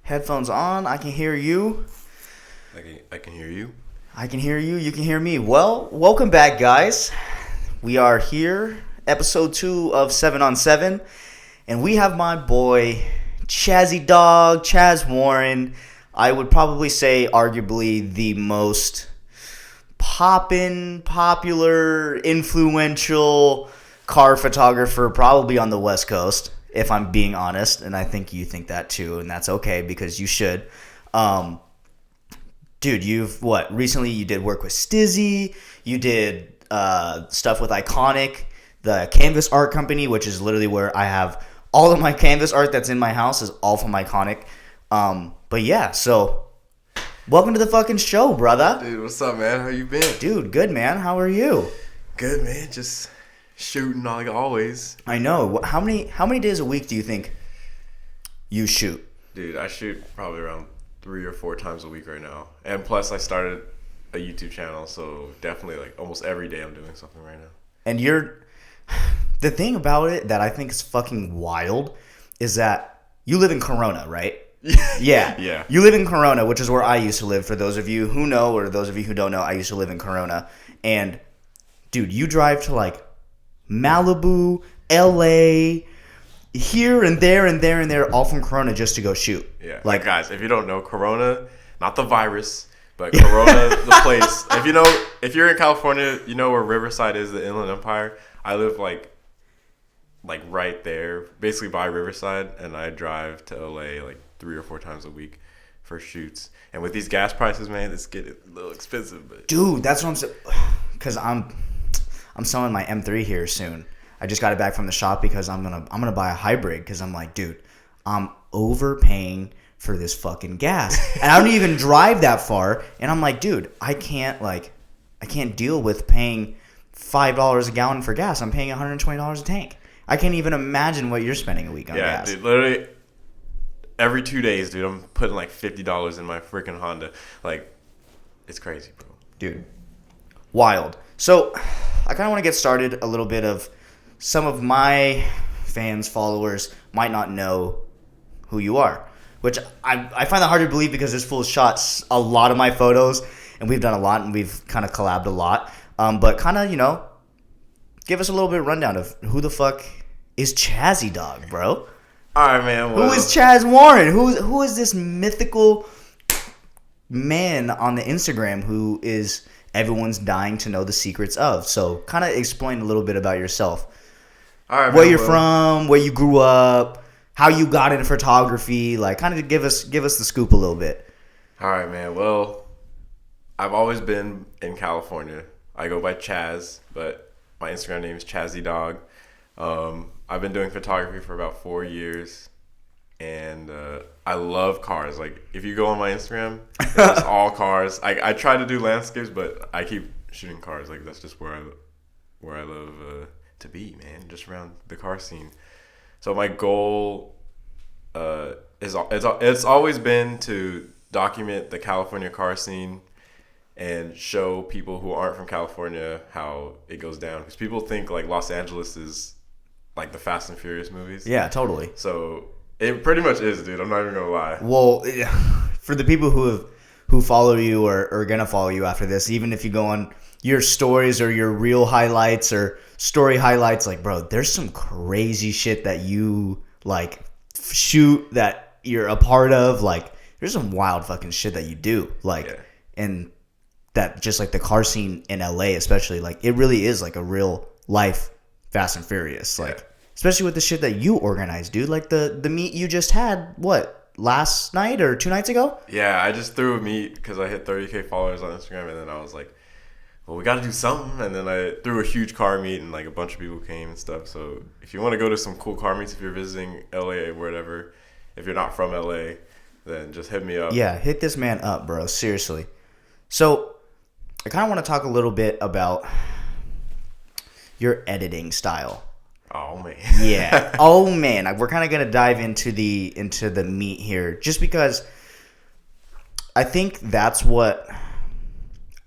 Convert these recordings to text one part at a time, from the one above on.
Headphones on. I can hear you. I can hear you. I can hear you. You can hear me. Well, welcome back, guys. We are here, episode 2 of 7 on 7. And we have my boy, CHAZZYDAWG, Chaz Warren. I would probably say arguably the most popular, influential car photographer probably on the West Coast, if I'm being honest. And I think you think that too, and that's okay because you should. Dude, recently you did work with Stizzy, you did stuff with Iconic, the canvas art company, which is literally where I have all of my canvas art that's in my house is all from Iconic. But yeah, so welcome to the fucking show, brother. Dude, what's up, man? How you been? Dude, good, man. How are you? Good, man. Just shooting like always. I know. How many days a week do you think you shoot? Dude, I shoot probably around 3 or 4 times a week right now. And plus I started a YouTube channel, so definitely like almost every day I'm doing something right now. And the thing about it that I think is fucking wild is that you live in Corona, right? Yeah. You live in Corona, which is where I used to live. For those of you who know, or those of you who don't know, I used to live in Corona. And dude, you drive to like Malibu, LA, here and there and there and there, all from Corona just to go shoot. Yeah. Like, guys, if you don't know, Corona, not the virus, but Corona, the place. If you're in California, you know where Riverside is, the Inland Empire. I live like right there, basically by Riverside, and I drive to LA like 3 or 4 times a week for shoots. And with these gas prices, man, it's getting a little expensive. But dude, that's what I'm saying. Because I'm selling my M3 here soon. I just got it back from the shop because I'm gonna buy a hybrid because I'm like, dude, I'm overpaying for this fucking gas, and I don't even drive that far. And I'm like, dude, I can't deal with paying $5 a gallon for gas. I'm paying $120 a tank. I can't even imagine what you're spending a week on gas. Yeah, dude, literally every 2 days, dude, I'm putting like $50 in my freaking Honda. Like, it's crazy, bro. Dude, wild. So, I kind of want to get started a little bit of some of my fans, followers might not know who you are, which I find that hard to believe because this fool shot a lot of my photos, and we've done a lot, and we've kind of collabed a lot. But kind of, give us a little bit of rundown of who the fuck is CHAZZYDAWG, bro. All right, man. Well, who is Chaz Warren? Who is this mythical man on the Instagram who is everyone's dying to know the secrets of? So kind of explain a little bit about yourself. All right, where you're from, where you grew up, how you got into photography, like kind of give us the scoop a little bit. All right, man. Well, I've always been in California. I go by Chaz, but my Instagram name is CHAZZYDAWG. I've been doing photography for about 4 years, and I love cars. Like, if you go on my Instagram, it's all cars. I try to do landscapes, but I keep shooting cars. Like, that's just where I love to be, man, just around the car scene. So my goal it's always been to document the California car scene and show people who aren't from California how it goes down, because people think like Los Angeles is like the Fast and Furious movies. Yeah, totally. So it pretty much is, dude. I'm not even gonna lie. Well, for the people who follow you or are gonna follow you after this, even if you go on your stories or your reel highlights or story highlights, like, bro, there's some crazy shit that you like shoot that you're a part of. Like, there's some wild fucking shit that you do, like, yeah. And that just like the car scene in LA, especially, like, it really is like a real life Fast and Furious, like, yeah. Especially with the shit that you organized, dude. Like the meet you just had, what, last night or 2 nights ago? Yeah, I just threw a meet because I hit 30K followers on Instagram, and then I was like, well, we got to do something. And then I threw a huge car meet, and like a bunch of people came and stuff. So if you want to go to some cool car meets, if you're visiting LA or whatever, if you're not from LA, then just hit me up. Yeah, hit this man up, bro. Seriously. So I kind of want to talk a little bit about your editing style. Oh, man. Yeah. Oh, man. We're kind of going to dive into the meat here, just because I think that's what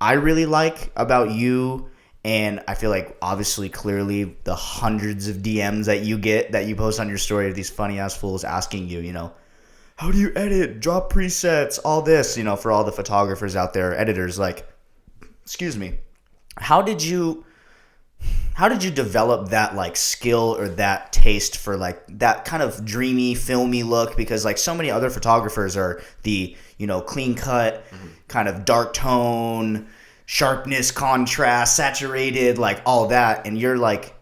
I really like about you. And I feel like, obviously, clearly, the hundreds of DMs that you get, that you post on your story of these funny ass fools asking you, how do you edit, drop presets, all this, for all the photographers out there, editors, like, excuse me, how did you develop that like skill or that taste for like that kind of dreamy, filmy look? Because like so many other photographers are the, clean cut, kind of dark tone, sharpness, contrast, saturated, like all that. And you're like,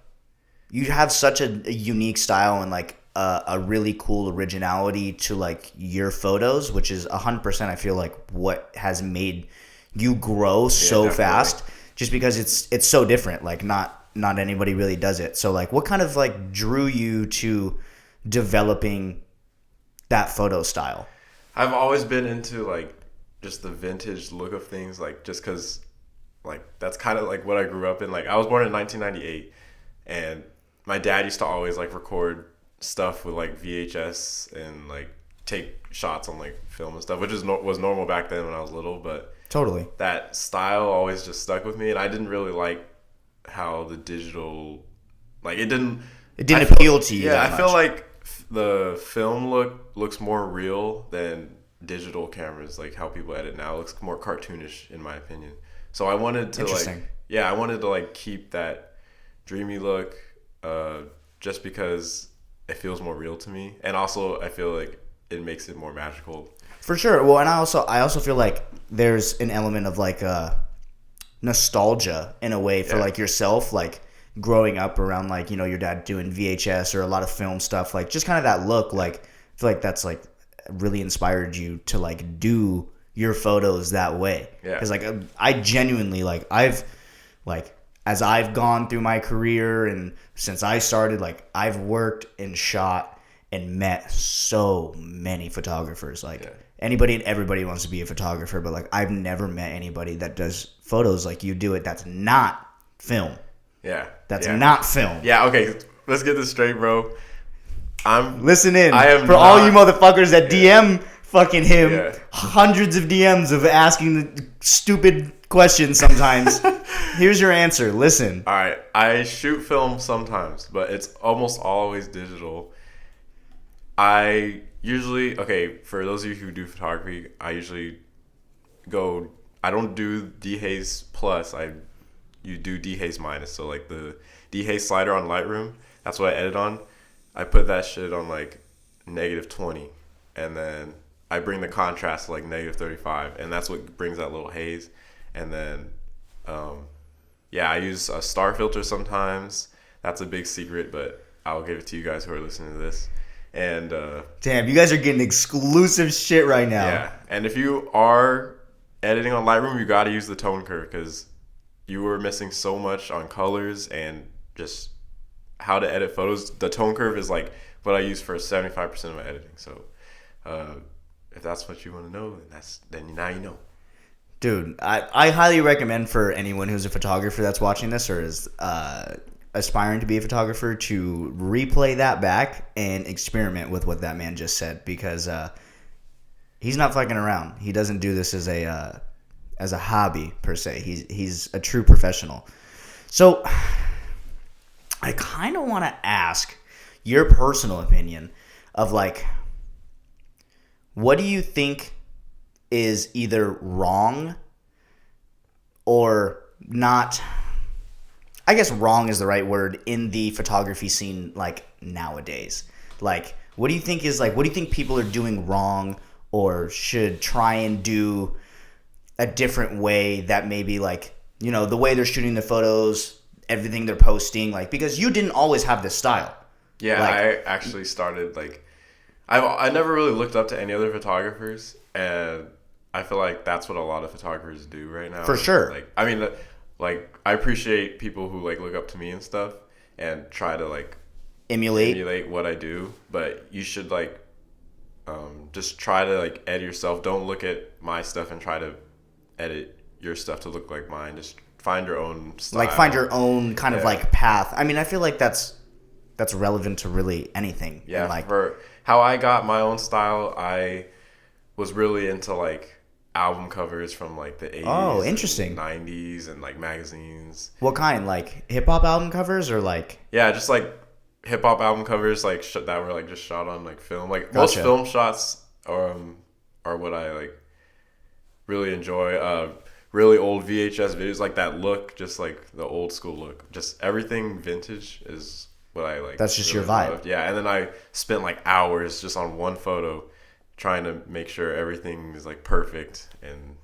you have such a unique style and like a really cool originality to like your photos, which is 100%, I feel like, what has made you grow so fast, just because it's so different. Like not anybody really does it. So like, what kind of like drew you to developing that photo style? I've always been into like just the vintage look of things, like just because like that's kind of like what I grew up in. Like I was born in 1998, and my dad used to always like record stuff with like VHS and like take shots on like film and stuff, which was normal back then when I was little. But totally, that style always just stuck with me, and I didn't really like how the digital, like it didn't appeal to you. Yeah, I feel like the film looks more real than digital cameras. Like how people edit now looks more cartoonish, in my opinion. So I wanted to like keep that dreamy look, just because it feels more real to me, and also I feel like it makes it more magical. For sure. Well, and I also feel like there's an element of like nostalgia in a way for like yourself, like growing up around like your dad doing VHS or a lot of film stuff, like just kind of that look. Like I feel like that's like really inspired you to like do your photos that way. Yeah. Because like I genuinely like as I've gone through my career and since I started, like I've worked and shot and met so many photographers. Like anybody and everybody wants to be a photographer, but like I've never met anybody that does photos like you do it that's not film. Yeah. That's not film. Yeah, okay. Let's get this straight, bro. Listen in. All you motherfuckers that DM fucking him, hundreds of DMs of asking the stupid questions sometimes. Here's your answer. Listen. All right. I shoot film sometimes, but it's almost always digital. I usually, for those of you who do photography, I don't do dehaze plus. You do dehaze minus. So like the dehaze slider on Lightroom, that's what I edit on. I put that shit on like -20, and then I bring the contrast to like -35, and that's what brings that little haze. And then, I use a star filter sometimes. That's a big secret, but I'll give it to you guys who are listening to this. And damn, you guys are getting exclusive shit right now. Yeah, and if you are editing on Lightroom, you got to use the tone curve, because you were missing so much on colors and just how to edit photos. The tone curve is like what I use for 75% of my editing. So if that's what you want to know, then now you know. Dude, I highly recommend for anyone who's a photographer that's watching this or is aspiring to be a photographer to replay that back and experiment with what that man just said, because he's not fucking around. He doesn't do this as a hobby per se. He's a true professional. So I kind of want to ask your personal opinion of like, what do you think is either wrong or not? I guess wrong is the right word in the photography scene like nowadays. Like, what do you think people are doing wrong or should try and do a different way that maybe like, the way they're shooting the photos, everything they're posting, like, because you didn't always have this style. Yeah, like, I actually started like, I never really looked up to any other photographers, and I feel like that's what a lot of photographers do right now. For sure. Like, I mean, like I appreciate people who like look up to me and stuff and try to like emulate what I do, but you should like just try to like edit yourself. Don't look at my stuff and try to edit your stuff to look like mine. Just find your own style. Like find your own kind of like path. I mean, I feel like that's relevant to really anything. Yeah, like for how I got my own style, I was really into like album covers from like the 80s. Oh, interesting. And 90s and like magazines. What kind? Like hip hop album covers or like? Yeah, just like hip hop album covers like that were like just shot on like film. Like most film shots are what I like really enjoy. Really old VHS videos, like that look, just like the old school look. Just everything vintage is what I like. That's just really your vibe. loved. Yeah, and then I spent like hours just on one photo trying to make sure everything is like perfect, and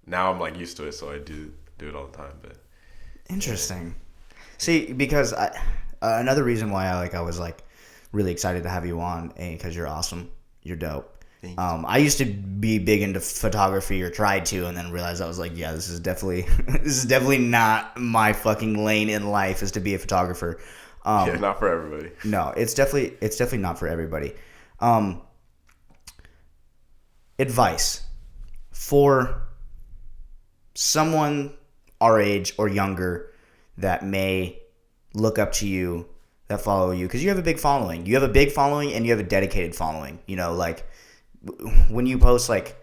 now I'm like used to it, so I do it all the time. But Interesting. See, because another reason why I was like really excited to have you on, because you're awesome, you're dope. I used to be big into photography, or tried to, and then realized I was like, yeah, this is definitely not my fucking lane in life, is to be a photographer. yeah, not for everybody. No, it's definitely not for everybody. Advice for someone our age or younger that may look up to you, that follow you, because you have a big following. You have a big following, and you have a dedicated following. You know, like when you post like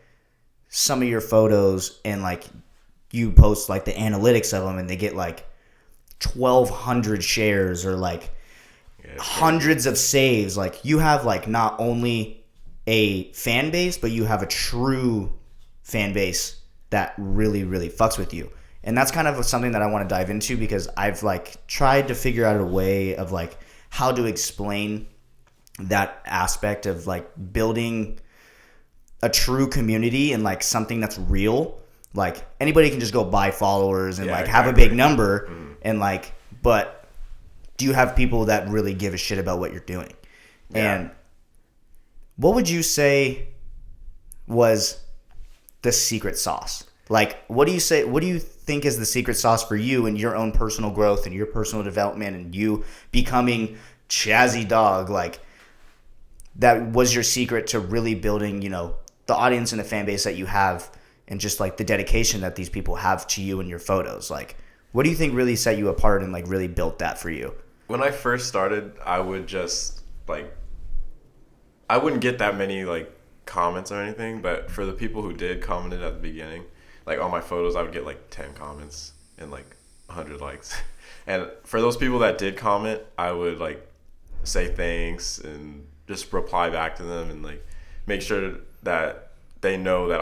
some of your photos, and like you post like the analytics of them, and they get like 1,200 shares, or like hundreds of saves. Like, you have like not only a fan base, but you have a true fan base that really, really fucks with you. And that's kind of something that I want to dive into, because I've like tried to figure out a way of like how to explain that aspect of like building a true community and like something that's real. Like, anybody can just go buy followers and have a big number, and like, but do you have people that really give a shit about what you're doing? Yeah. And what would you say was the secret sauce? Like, what do you think is the secret sauce for you and your own personal growth and your personal development and you becoming CHAZZYDAWG? Like, that was your secret to really building, you know, the audience and the fan base that you have, and just like the dedication that these people have to you and your photos. Like, what do you think really set you apart and like really built that for you? When I first started, I would just like, I wouldn't get that many like comments or anything, but for the people who did commented at the beginning, like on my photos, I would get like 10 comments and like 100 likes. And for those people that did comment, I would like say thanks and just reply back to them, and like make sure that they know that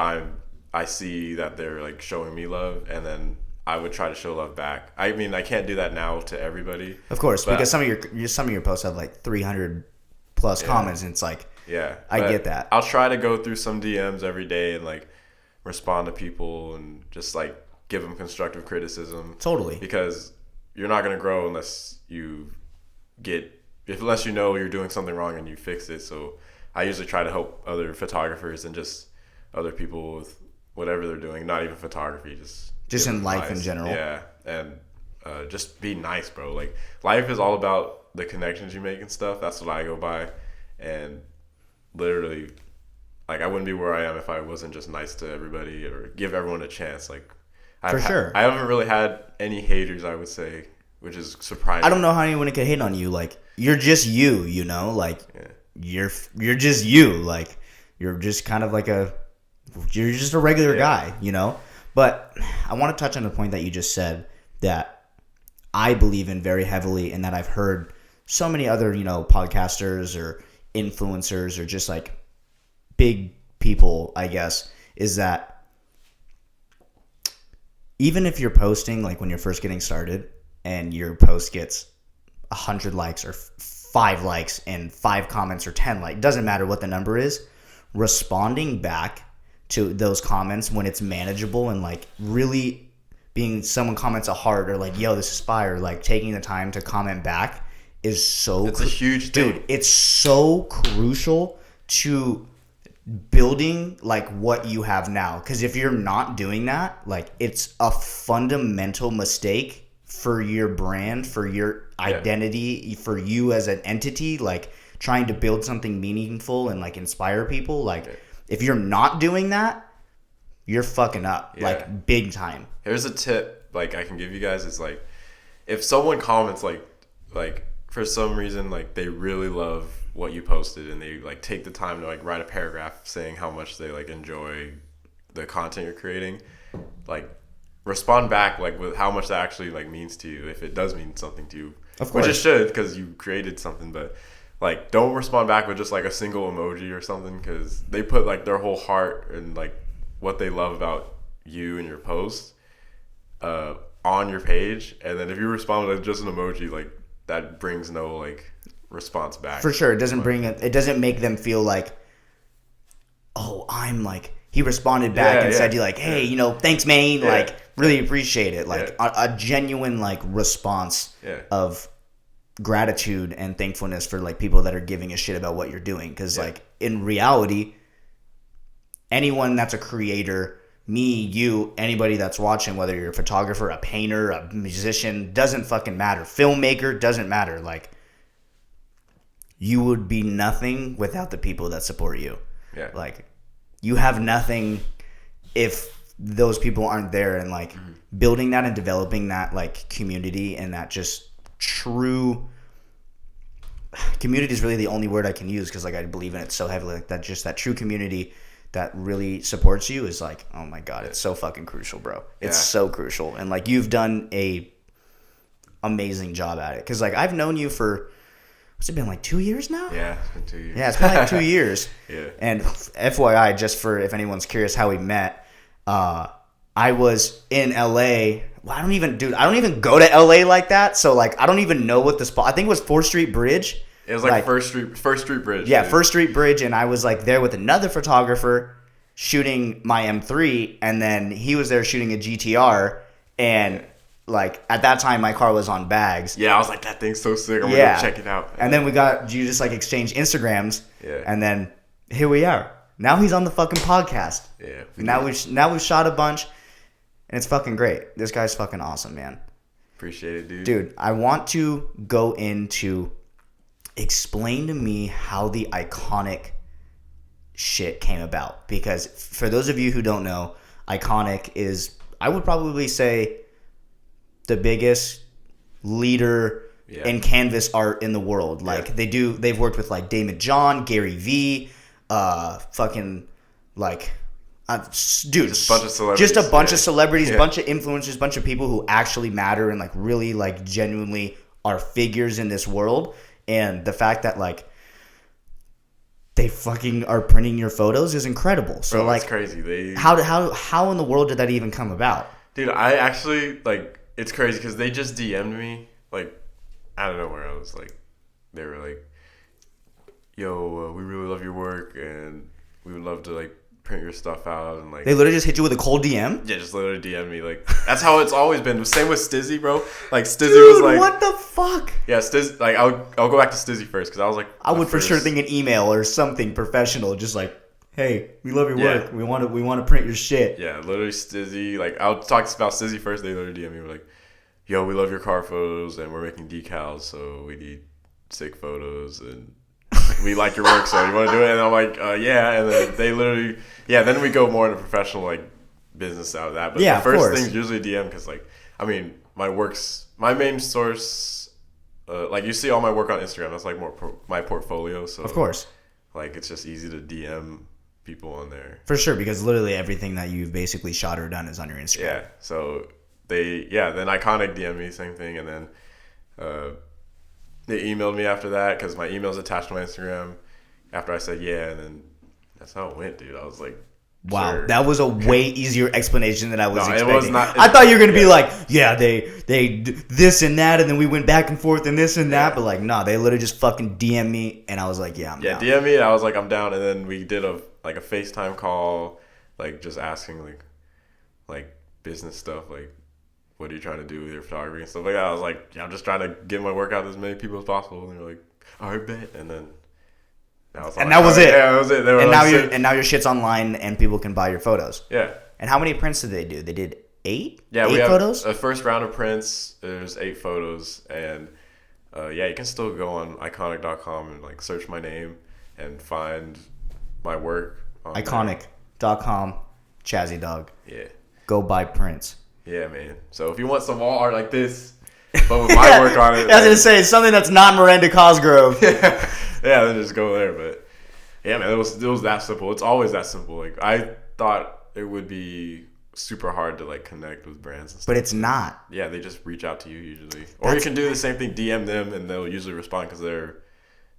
I see that they're like showing me love, and then I would try to show love back. I mean, I can't do that now to everybody, of course, because some of your posts have like 300 plus comments, and it's like, yeah, I get that. I'll try to go through some DMs every day and like respond to people and just like give them constructive criticism. Totally, because you're not gonna grow unless you know you're doing something wrong and you fix it. So I usually try to help other photographers and just other people with whatever they're doing, not even photography, just in life in general. Yeah, and just be nice, bro. Like, life is all about the connections you make and stuff. That's what I go by, and literally, like, I wouldn't be where I am if I wasn't just nice to everybody or give everyone a chance. Like, I haven't really had any haters, I would say, which is surprising. I don't know how anyone could hate on you. Like, you're just you know, like, you're just you. Like, you're just kind of like you're just a regular guy, you know? But I want to touch on the point that you just said that I believe in very heavily, and that I've heard so many other, you know, podcasters or influencers or just like big people, I guess, is that even if you're posting, like when you're first getting started and your post gets 100 likes or 5 likes and 5 comments or 10 likes, doesn't matter what the number is, responding back to those comments when it's manageable and like really being, someone comments a heart or like, yo, this is fire, like taking the time to comment back is it's a huge thing. Dude, it's so crucial to building like what you have now, because if you're not doing that, like, it's a fundamental mistake for your brand, for your identity, for you as an entity, like trying to build something meaningful and like inspire people. Like, if you're not doing that, you're fucking up, like big time. Here's a tip, like, I can give you guys, is like, if someone comments like for some reason, like, they really love what you posted and they like take the time to like write a paragraph saying how much they like enjoy the content you're creating, like, respond back like with how much that actually like means to you, if it does mean something to you. Of course, which it should, because you created something. But like, don't respond back with just like a single emoji or something, because they put like their whole heart and like what they love about you and your post on your page, and then if you respond with just an emoji, like that brings no like response back. For sure, it doesn't it doesn't make them feel like, oh, I'm like, he responded back and said, you like, hey, you know, thanks, man, like, really appreciate it, like a genuine like response of gratitude and thankfulness for like people that are giving a shit about what you're doing, because like in reality, anyone that's a creator, me, you, anybody that's watching, whether you're a photographer, a painter, a musician, doesn't fucking matter, filmmaker, doesn't matter, like, you would be nothing without the people that support you. Like, you have nothing if those people aren't there, and like building that and developing that like community, and that just true community is really the only word I can use, because like I believe in it so heavily, like that, just that true community that really supports you is like, oh my god, it's so fucking crucial, bro. It's so crucial, and like you've done a amazing job at it, because like I've known you for, what's it been, like 2 years now? Yeah, it's been 2 years. Yeah, it's been like 2 years. And FYI, just for if anyone's curious how we met, I was in LA. Well, I don't even go to LA like that. So like, I don't even know what the spot. I think it was 4th Street Bridge. It was like First Street Bridge. Yeah, dude. 1st Street Bridge, and I was like there with another photographer shooting my M3, and then he was there shooting a GTR, and like at that time my car was on bags. Yeah, I was like, that thing's so sick. I'm gonna go check it out. And then you just like exchange Instagrams. Yeah. And then here we are. Now he's on the fucking podcast. Yeah. Now we've shot a bunch, and it's fucking great. This guy's fucking awesome, man. Appreciate it, dude. Dude, I want to go into, explain to me how the iconic shit came about, because for those of you who don't know, Iconic is, I would probably say, the biggest leader in canvas art in the world. Like they've worked with like Damon John, Gary Vee, fucking like dude, just a bunch of celebrities, bunch of influencers, bunch of people who actually matter and like really like genuinely are figures in this world. And the fact that like they fucking are printing your photos is incredible. So, bro, like, it's crazy. How in the world did that even come about? Dude, I actually like, it's crazy because they just DM'd me like out of nowhere. I was like, they were like, yo, we really love your work and we would love to like print your stuff out, and like they literally just hit you with a cold DM. Yeah, just literally DM me. Like, that's how it's always been. Same with Stizzy, bro. Like Stizzy was like, what the fuck? Yeah, Stizzy. Like I'll go back to Stizzy first, because I was like, I would for sure think an email or something professional, just like, hey, we love your work. We want to print your shit. Yeah, literally Stizzy. Like I'll talk about Stizzy first. They literally DM me like, yo, we love your car photos and we're making decals, so we need sick photos and we like your work, so you want to do it? And I'm like, yeah. And then they literally, then we go more into professional like business out of that. But the first thing's usually DM, because like, I mean, my main source, like you see all my work on Instagram. That's like more my portfolio. So of course, like it's just easy to DM people on there. For sure, because literally everything that you've basically shot or done is on your Instagram. Yeah. So then Iconic DM me, same thing, and then they emailed me after that, because my email's attached to my Instagram after I said and then that's how it went, dude. I was like, wow, sure. That was a way easier explanation than I was expecting. It was not. I thought you were gonna be like, they this and that, and then we went back and forth and this and that, but like, nah, they literally just fucking DM me, and I was like, I'm down. DM me, and I was like, I'm down, and then we did a FaceTime call, like just asking like business stuff, like, what are you trying to do with your photography and stuff like that. I was like, I'm just trying to get my work out to as many people as possible. And they're like, all right, bet. And then that was it. Yeah, that was it. And now your shit's online and people can buy your photos. Yeah. And how many prints did they do? They did 8? Yeah, 8 we have photos? a first round of prints. There's 8 photos, and you can still go on iconic.com and like search my name and find my work. Iconic.com, CHAZZYDAWG. Yeah. Go buy prints. Yeah, man. So if you want some wall art like this, but with my work on it, I was gonna say something that's not Miranda Cosgrove. then just go there. But yeah, man, it was that simple. It's always that simple. Like, I thought it would be super hard to like connect with brands and stuff. But it's not. Yeah, they just reach out to you usually, or you can do the same thing, DM them, and they'll usually respond because they're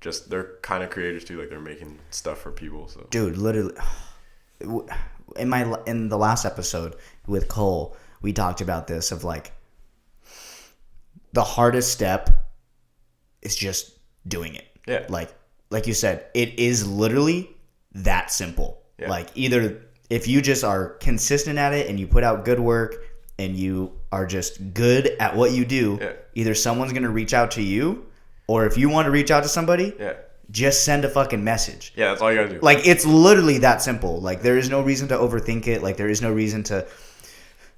just they're kind of creators too. Like they're making stuff for people. So dude, literally, in the last episode with Cole, we talked about this of like the hardest step is just doing it. Yeah. Like you said, it is literally that simple. Yeah. Like either if you just are consistent at it and you put out good work and you are just good at what you do, either someone's going to reach out to you, or if you want to reach out to somebody, just send a fucking message. Yeah, that's all you got to do. Like it's literally that simple. Like there is no reason to overthink it. Like there is no reason to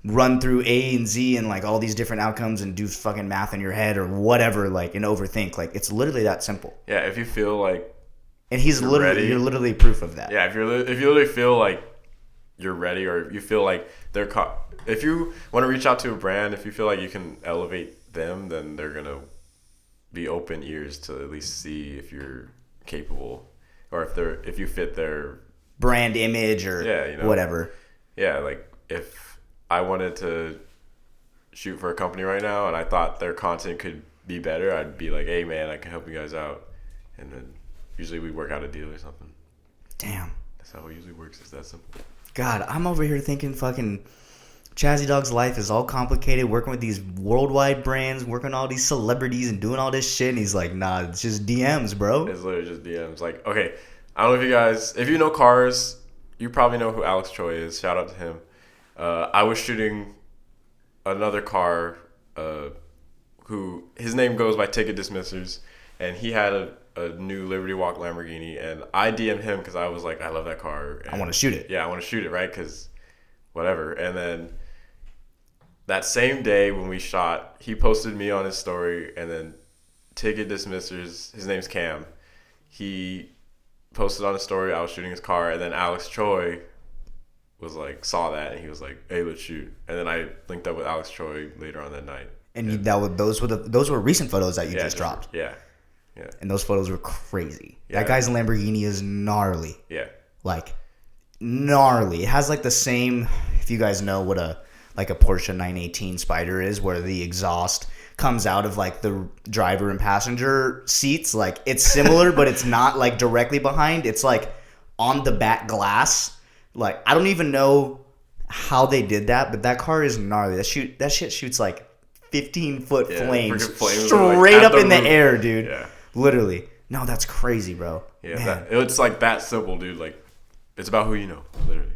run through A and Z and like all these different outcomes and do fucking math in your head or whatever, like, and overthink. Like it's literally that simple. Yeah, if you feel like, and you're literally proof of that. Yeah, if you literally feel like you're ready, or you feel like if you want to reach out to a brand, if you feel like you can elevate them, then they're gonna be open ears to at least see if you're capable, or if you fit their brand image or whatever. Yeah, like if I wanted to shoot for a company right now and I thought their content could be better, I'd be like, hey man, I can help you guys out, and then usually we work out a deal or something. Damn, that's how it usually works. It's that simple. God, I'm over here thinking fucking CHAZZYDAWG's life is all complicated, working with these worldwide brands, working with all these celebrities and doing all this shit, and he's like, nah, it's just DMs, bro. It's literally just DMs. Like, okay, I don't know if you know cars, you probably know who Alex Choi is. Shout out to him. I was shooting another car who his name goes by Ticket Dismissers, and he had a new Liberty Walk Lamborghini, and I DM'd him because I was like, I love that car. And I want to shoot it. Yeah, I want to shoot it, right? Because whatever. And then that same day when we shot, he posted me on his story, and then Ticket Dismissers, his name's Cam, he posted on his story I was shooting his car, and then Alex Choi was like, saw that, and he was like, hey, let's shoot. And then I linked up with Alex Choi later on that night. And those were recent photos that you just dropped. Yeah. And those photos were crazy. Yeah. That guy's Lamborghini is gnarly. Yeah. Like gnarly. It has like the same, if you guys know what a Porsche 918 Spider is, where the exhaust comes out of like the driver and passenger seats. Like it's similar, but it's not like directly behind. It's like on the back glass. Like I don't even know how they did that, but that car is gnarly. That shit shoots like 15-foot flames straight up in the air, dude. Yeah. Literally. No, that's crazy, bro. Yeah, it's like that simple, dude. Like it's about who you know, literally.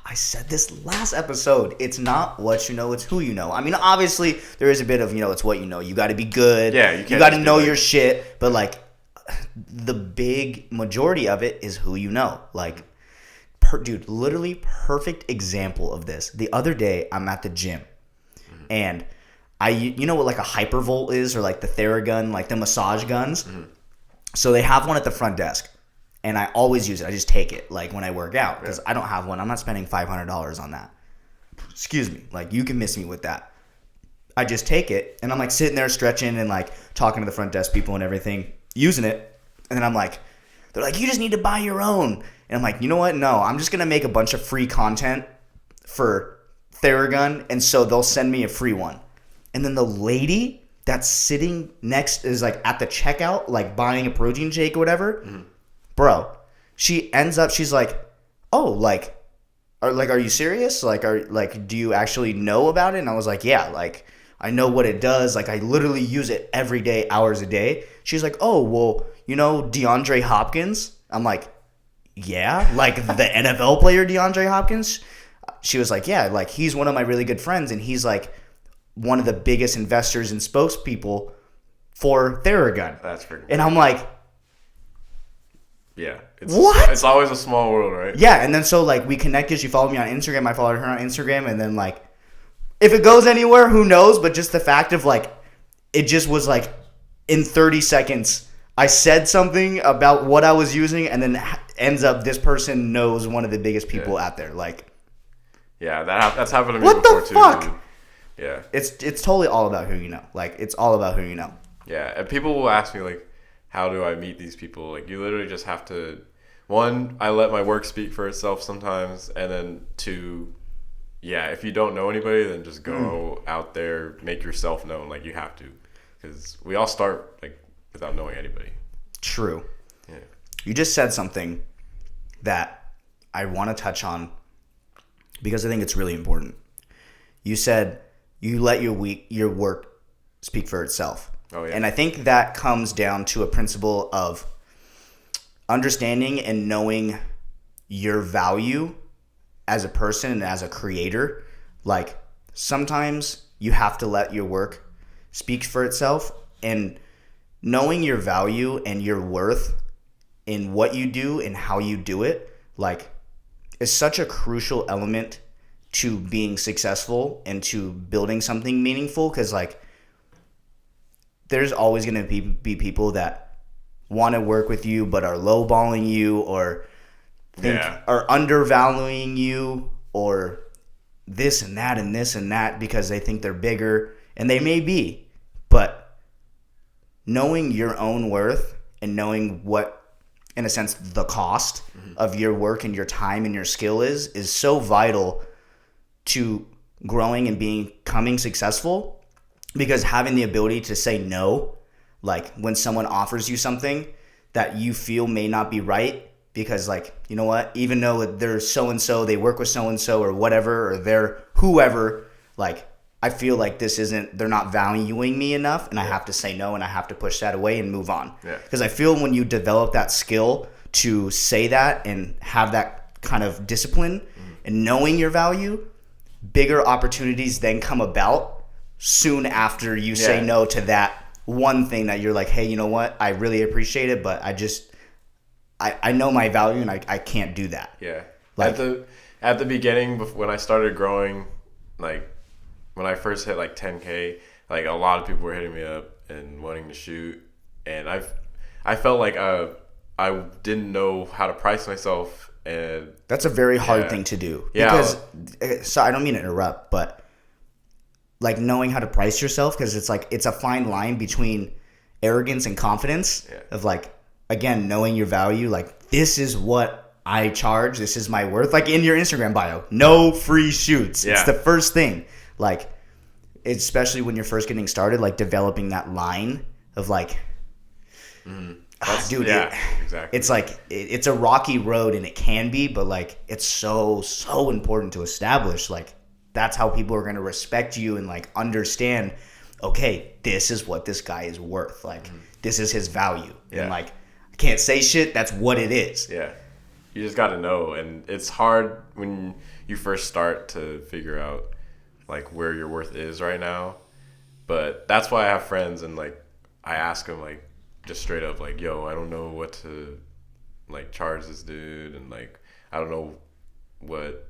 I said this last episode. It's not what you know, it's who you know. I mean, obviously there is a bit of, it's what you know. You got to be good. Yeah, you got to know your shit, but like the big majority of it is who you know. Like dude, literally perfect example of this. The other day, I'm at the gym, and you know what like a hypervolt is, or like the Theragun, like the massage guns. So they have one at the front desk, and I always use it. I just take it like when I work out, because I don't have one. I'm not spending $500 on that. Excuse me. Like you can miss me with that. I just take it, and I'm like sitting there stretching and like talking to the front desk people and everything, using it, and then I'm like, they're like, you just need to buy your own. And I'm like, you know what? No, I'm just going to make a bunch of free content for Theragun, and so they'll send me a free one. And then the lady that's sitting next is like at the checkout, like buying a protein shake or whatever. Bro, she's like, oh, like, are you serious? Like, do you actually know about it? And I was like, yeah, like, I know what it does. Like, I literally use it every day, hours a day. She's like, oh, well, DeAndre Hopkins? I'm like, yeah, like the NFL player DeAndre Hopkins? She was like, yeah, like he's one of my really good friends, and he's like one of the biggest investors and spokespeople for Theragun. That's freaking And I'm like, yeah. What? It's always a small world, right? Yeah, and then so like we connected. She followed me on Instagram. I followed her on Instagram, and then like if it goes anywhere, who knows? But just the fact of like it just was like in 30 seconds, I said something about what I was using, and then ends up this person knows one of the biggest people out there. Like, yeah, that's happened to me what before the too. fuck? Dude. Yeah, it's totally all about who you know. Like, it's all about who you know. Yeah, and people will ask me like, how do I meet these people? Like, you literally just have to. One, I let my work speak for itself sometimes, and then two, yeah, if you don't know anybody, then just go out there, make yourself known. Like, you have to, because we all start like without knowing anybody. True. Yeah. You just said something that I want to touch on because I think it's really important. You said you let your work speak for itself. Oh, yeah. And I think that comes down to a principle of understanding and knowing your value as a person and as a creator. Like, sometimes you have to let your work speak for itself, and knowing your value and your worth in what you do and how you do it, like, is such a crucial element to being successful and to building something meaningful. Because, like, there's always going to be people that want to work with you but are lowballing you or are undervaluing you or this and that and this and that because they think they're bigger, and they may be. But knowing your own worth and knowing what, in a sense, the cost of your work and your time and your skill is so vital to growing and becoming successful. Because having the ability to say no, like when someone offers you something that you feel may not be right, because, like, you know what, even though they're so-and-so, they work with so-and-so or whatever, or they're whoever, like, I feel like they're not valuing me enough, and I have to say no, and I have to push that away and move on. Because I feel when you develop that skill to say that and have that kind of discipline and knowing your value, bigger opportunities then come about soon after you say no to that one thing that you're like, hey, you know what, I really appreciate it, but I know my value and I can't do that. Yeah. Like, at the beginning, when I started growing, like when I first hit like 10K, like a lot of people were hitting me up and wanting to shoot, and I felt like I didn't know how to price myself, and that's a very hard thing to do. Because so I don't mean to interrupt, but like knowing how to price yourself, because it's like it's a fine line between arrogance and confidence of, like, again, knowing your value. Like, this is what I charge, this is my worth. Like in your Instagram bio, no free shoots. It's the first thing. Like, especially when you're first getting started, like developing that line of like, dude, exactly. It's like it's a rocky road, and it can be, but like it's so important to establish. Like, that's how people are going to respect you and like understand, okay, this is what this guy is worth. Like, this is his value. And like, I can't say shit. That's what it is. Yeah. You just got to know. And it's hard when you first start to figure out like where your worth is right now. But that's why I have friends, and like I ask them like just straight up like, yo, I don't know what to like charge this dude, and like I don't know what,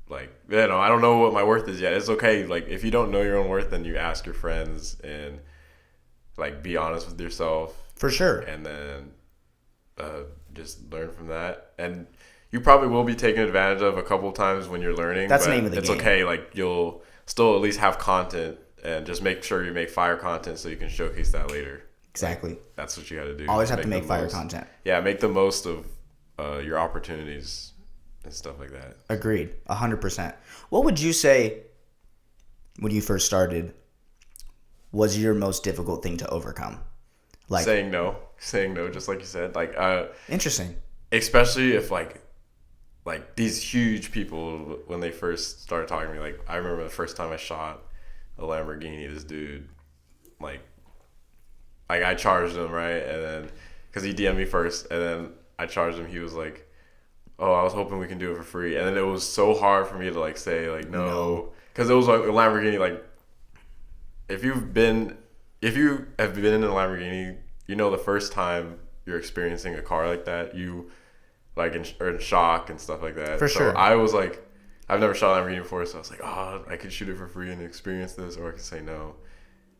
like, you know, I don't know what my worth is yet. It's okay. Like, if you don't know your own worth, then you ask your friends and like be honest with yourself. For sure. And then just learn from that. And you probably will be taken advantage of a couple times when you're learning. That's the name of the game. It's okay. Like, you'll still at least have content, and just make sure you make fire content so you can showcase that later. Exactly. Like, that's what you got to do. Always have to make fire content. Yeah, make the most of your opportunities and stuff like that. Agreed. 100%. What would you say when you first started was your most difficult thing to overcome? Like saying no, just like you said. Like, interesting. Especially if like these huge people, when they first started talking to me, like I remember the first time I shot a Lamborghini, this dude, like I charged him, right? And then, because he DM'd me first, and then I charged him. He was like, oh, I was hoping we can do it for free. And then it was so hard for me to like say like no, because it was like a Lamborghini. Like, if you have been in a Lamborghini, you know the first time you're experiencing a car like that, you like are in shock and stuff like that. For sure. I was like, I've never shot a Lamborghini before, so I was like, oh, I could shoot it for free and experience this, or I could say no.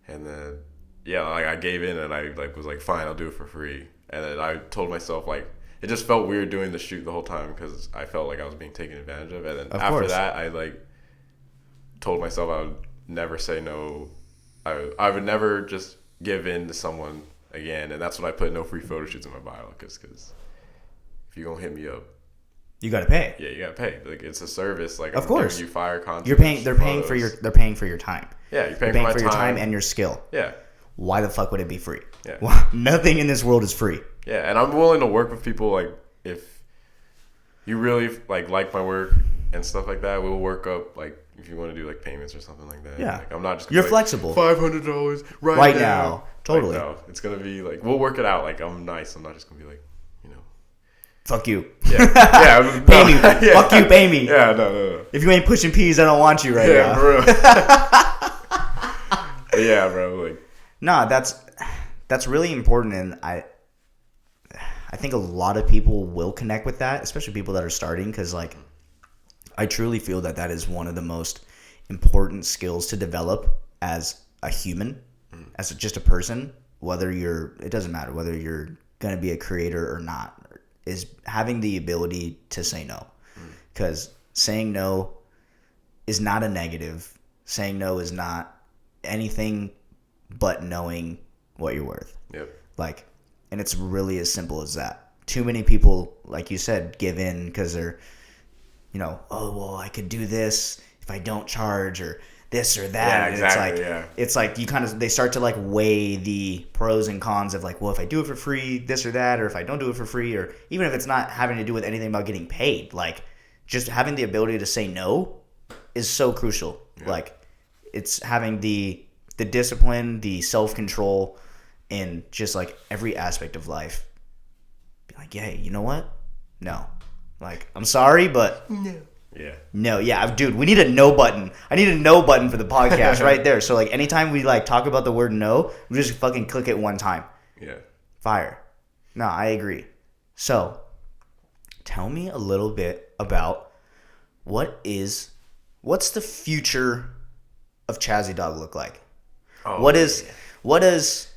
And then like I gave in, and I like was like, fine, I'll do it for free. And then I told myself, like, it just felt weird doing the shoot the whole time because I felt like I was being taken advantage of. And then after that, I like told myself I would never say no. I would never just give in to someone again. And that's when I put no free photo shoots in my bio, because if you're going to hit me up, you got to pay. Yeah, you got to pay. Like, it's a service. Like, of course, giving you fire content. They're paying for your time. Yeah, you're paying for your time and your skill. Yeah. Why the fuck would it be free? Yeah. Well, nothing in this world is free. Yeah, and I'm willing to work with people. Like, if you really like my work and stuff like that, we'll work up, like, if you want to do like payments or something like that. Yeah. Like, I'm not just You're like, flexible. $500 Right now. Totally. Like, no, it's gonna be like, we'll work it out. Like, I'm nice. I'm not just gonna be like, fuck you. Yeah. Yeah. Pay me. Yeah. Fuck you, pay me. Yeah, no. If you ain't pushing peas, I don't want you right now. For real. Yeah, bro. Like, No, that's really important, and I think a lot of people will connect with that, especially people that are starting, because like I truly feel that is one of the most important skills to develop as a human, as just a person. It doesn't matter whether you're gonna be a creator or not, is having the ability to say no, because saying no is not a negative. Saying no is not anything but knowing what you're worth. Yep. Like, and it's really as simple as that. Too many people, like you said, give in because they're, oh, well, I could do this if I don't charge, or this or that. Yeah, exactly. It's like they start to like weigh the pros and cons of like, well, if I do it for free, this or that, or if I don't do it for free, or even if it's not having to do with anything about getting paid, like just having the ability to say no is so crucial. Yeah. Like, it's having the discipline, the self-control in just like every aspect of life. Be like, yeah, you know what? No. Like, I'm sorry, but no. Yeah. No, yeah, dude, we need a no button. I need a no button for the podcast right there. So like anytime we like talk about the word no, we just fucking click it one time. Yeah. Fire. No, I agree. So, tell me a little bit about what's the future of CHAZZYDAWG look like? Oh, what does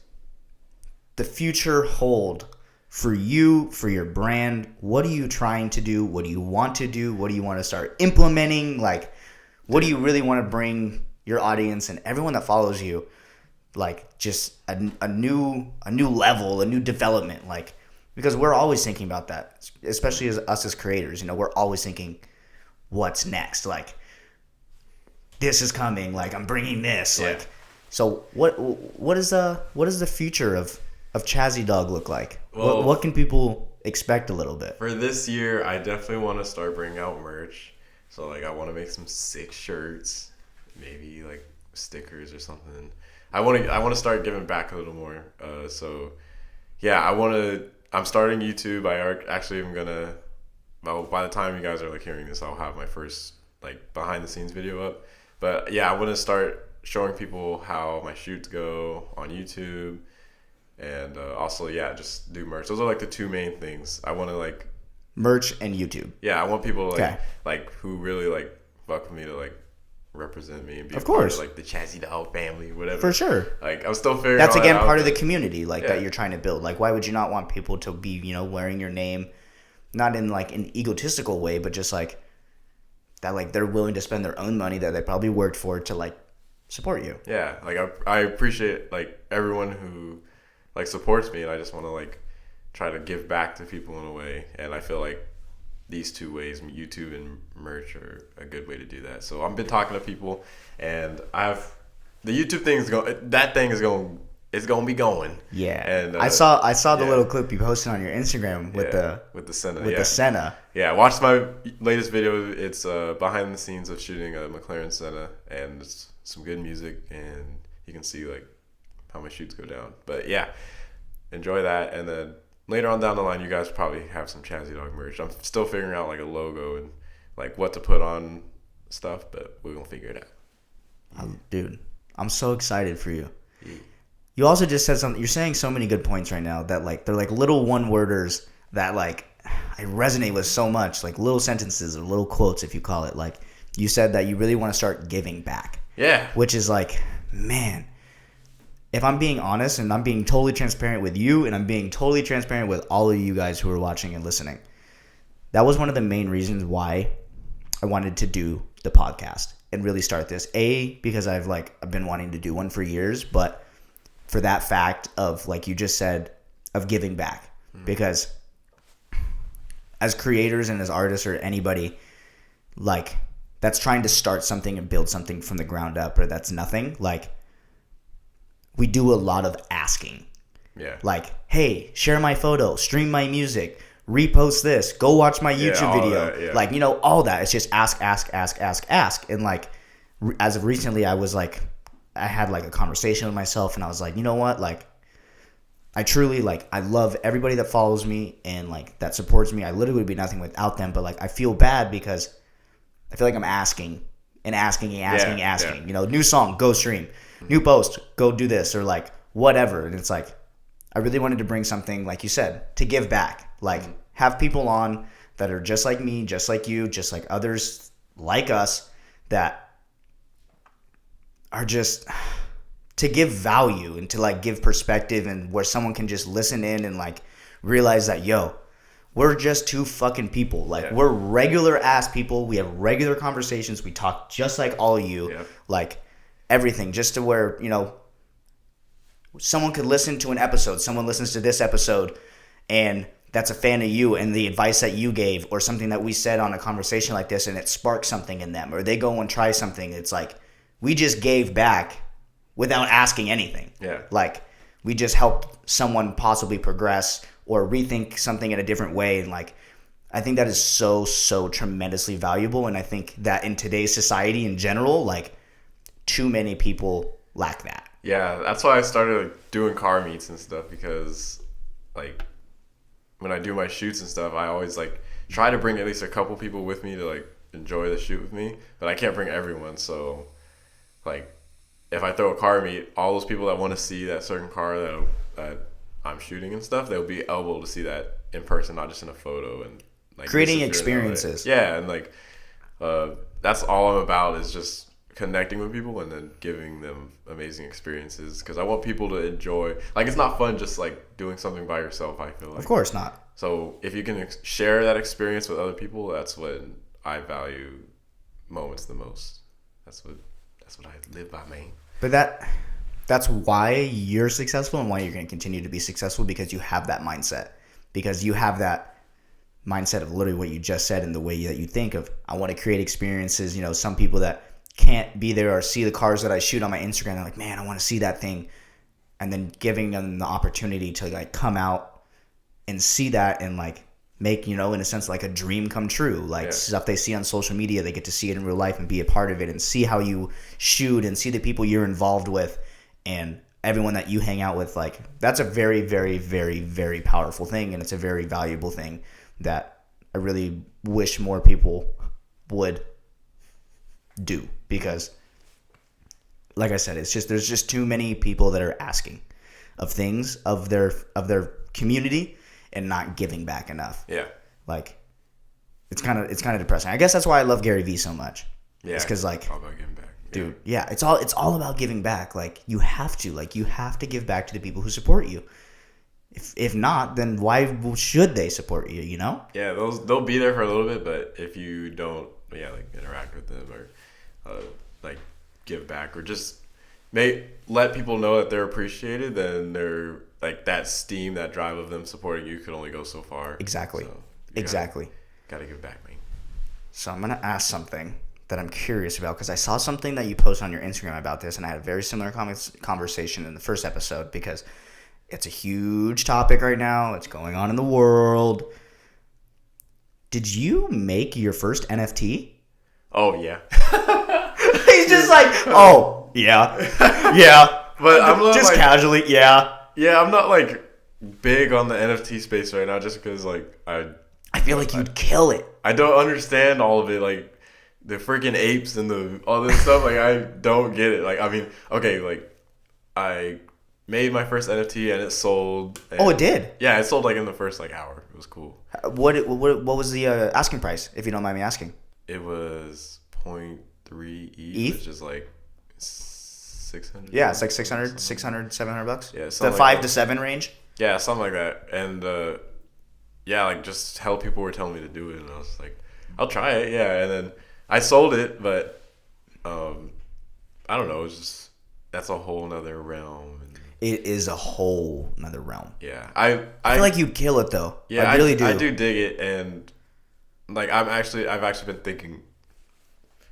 the future hold for you, for your brand? What are you trying to do? What do you want to do? What do you want to start implementing? Like, what do you really want to bring your audience and everyone that follows you, like, just a new level, a new development? Like, because we're always thinking about that, especially as us as creators. We're always thinking, what's next? Like, this is coming. Like, I'm bringing this. Yeah. Like, so what is the future of CHAZZYDAWG look like? Well, what can people expect a little bit? For this year, I definitely want to start bringing out merch. So like, I want to make some sick shirts, maybe like stickers or something. I want to start giving back a little more. So yeah, I'm starting YouTube. Actually am gonna. Well, by the time you guys are like hearing this, I'll have my first like behind the scenes video up. But yeah, I want to start showing people how my shoots go on YouTube. And also, yeah, just do merch. Those are like the two main things. I want to like merch and YouTube. Yeah, I want people like who really like fuck with me to like represent me and be of course part of, like the CHAZZYDAWG family, whatever. For sure. Like, I'm still figuring. That's all again that part out, of the community, like that you're trying to build. Like, why would you not want people to be, wearing your name, not in like an egotistical way, but just like that, like they're willing to spend their own money that they probably worked for to like support you. Yeah, like I appreciate like everyone who like supports me, and I just want to like try to give back to people in a way, and I feel like these two ways, YouTube and merch, are a good way to do that. So I've been talking to people, and the YouTube thing is going to be going. Yeah, and I saw the little clip you posted on your Instagram with the Senna. The Senna. Yeah, watch my latest video. It's behind the scenes of shooting a McLaren Senna, and it's some good music, and you can see like how my shoots go down. But yeah, enjoy that, and then later on down the line, you guys probably have some CHAZZYDAWG merch. I'm still figuring out like a logo and like what to put on stuff, but we're gonna figure it out. Dude, I'm so excited for you. Yeah. You also just said something. You're saying so many good points right now that like they're like little one-worders that like I resonate with so much. Like little sentences or little quotes, if you call it. Like you said that you really want to start giving back. Yeah. Which is like, man, if I'm being honest and I'm being totally transparent with you and I'm being totally transparent with all of you guys who are watching and listening, that was one of the main reasons why I wanted to do the podcast and really start this. Because I've been wanting to do one for years, but for that fact of, like you just said, of giving back. Because as creators and as artists or anybody like that's trying to start something and build something from the ground up, or that's nothing, like we do a lot of asking. Yeah. Like, hey, share my photo, stream my music, repost this, go watch my YouTube video. That, yeah. Like, you know, all that. It's just ask. And like, as of recently, I had like a conversation with myself, and I was like, you know what? Like, I truly, like, I love everybody that follows me and like that supports me. I literally would be nothing without them. But like, I feel bad because I feel like I'm asking. Yeah. You know, new song, go stream. New post, go do this, or like whatever. And it's like, I really wanted to bring something, like you said, to give back. Like, have people on that are just like me, just like you, just like others like us, that are just to give value and to like give perspective, and where someone can just listen in and like realize that, yo, we're just two fucking people. Like, we're regular ass people. We have regular conversations. We talk just like all of you. Yeah. Like, everything, just to where, you know, someone could listen to an episode. Someone listens to this episode and that's a fan of you and the advice that you gave, or something that we said on a conversation like this, and it sparks something in them, or they go and try something. It's like, we just gave back without asking anything. Yeah. Like, we just helped someone possibly progress or rethink something in a different way. And like, I think that is so, so tremendously valuable. And I think that in today's society in general, like, too many people lack that. Yeah, that's why I started like, doing car meets and stuff, because like when I do my shoots and stuff, I always like try to bring at least a couple people with me to like enjoy the shoot with me, but I can't bring everyone. So like, if I throw a car meet, all those people that want to see that certain car that I'm shooting and stuff, they'll be able to see that in person, not just in a photo. And like creating experiences. Yeah, and like that's all I'm about, is just connecting with people and then giving them amazing experiences, because I want people to enjoy. Like, it's not fun just like doing something by yourself, I feel like. Of course not. So if you can share that experience with other people, that's when I value moments the most. That's what I live by, man. But that's why you're successful and why you're going to continue to be successful, because you have that mindset. Because you have that mindset of literally what you just said, and the way that you think of, I want to create experiences. You know, some people that can't be there or see the cars that I shoot on my Instagram, they're like, man, I want to see that thing. And then giving them the opportunity to like come out and see that, and like make, you know, in a sense, like a dream come true. Like, stuff they see on social media, they get to see it in real life and be a part of it, and see how you shoot, and see the people you're involved with, and everyone that you hang out with. Like, that's a very, very, very, very powerful thing, and it's a very valuable thing that I really wish more people would do. Because like I said, it's just, there's just too many people that are asking of things of their community and not giving back enough. Yeah. Like, it's kind of depressing. I guess that's why I love Gary Vee so much. Yeah. It's because, like, it's all about giving back. Dude, yeah, it's all about giving back. Like, you have to give back to the people who support you. If not, then why should they support you, you know? Yeah, they'll be there for a little bit, but if you don't, like, interact with them, or like give back, or just let people know that they're appreciated, then they're like, that steam, that drive of them supporting you could only go so far. Exactly. So gotta give back, man. So I'm gonna ask something that I'm curious about, because I saw something that you posted on your Instagram about this, and I had a very similar conversation in the first episode, because it's a huge topic right now. It's going on in the world. Did you make your first NFT? Oh, yeah. He's just like, oh, yeah. Yeah. But I'm not, just like, casually, yeah. Yeah, I'm not like big on the NFT space right now, just because like I feel like you'd kill it. I don't understand all of it, like the freaking apes and all this stuff. Like, I don't get it. Like, I mean, okay, like I made my first NFT and it sold. And, oh, it did? Yeah, it sold like in the first like hour. It was cool. What was the asking price, if you don't mind me asking? It was 0.3 ETH, which is like 600. Yeah, it's like 600, $700. Yeah, the 5 to 7 range. Yeah, something like that. And yeah, like just hell, people were telling me to do it, and I was like, I'll try it. Yeah, and then I sold it, but I don't know. It's just, that's a whole nother realm. It is a whole nother realm. Yeah, I feel like you'd kill it though. Yeah, I really do. I do dig it, and like I've actually been thinking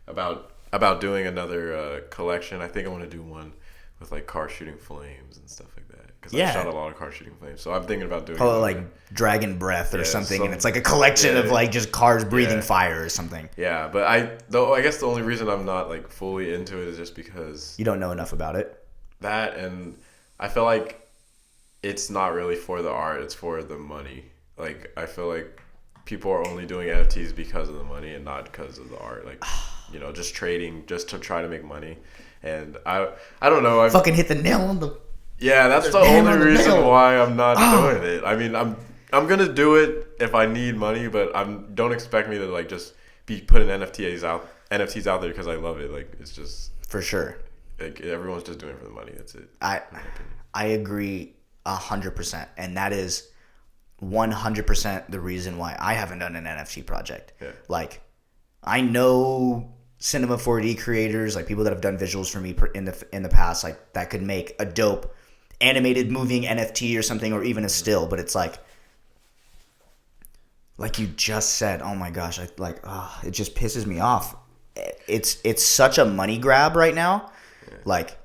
about doing another collection. I think I want to do one with like car shooting flames and stuff like that. Because Yeah. I shot a lot of car shooting flames, so I'm thinking about doing Call it like Dragon Breath or Yeah, something, and it's like a collection of like just cars breathing Yeah. fire or something. Yeah, but I guess the only reason I'm not like fully into it is just because You don't know enough about it. that, and I feel like it's not really for the art, it's for the money. Like I feel like people are only doing NFTs because of the money and not because of the art. Like, you know, just trading just to try to make money. And I don't know. I Fucking hit the nail on the. Yeah, that's the Damn only on the reason nail. why I'm not doing it. I mean, I'm gonna do it if I need money, but don't expect me to like just be putting NFTs out there because I love it. Like it's just For sure. like everyone's just doing it for the money. That's it. I agree 100%, and that is 100% the reason why I haven't done an NFT project. Yeah. Like, I know Cinema 4D creators, like people that have done visuals for me in the past, like that could make a dope animated moving NFT or something, or even a still. But it's like you just said, oh my gosh, it just pisses me off. It's such a money grab right now. Yeah. Like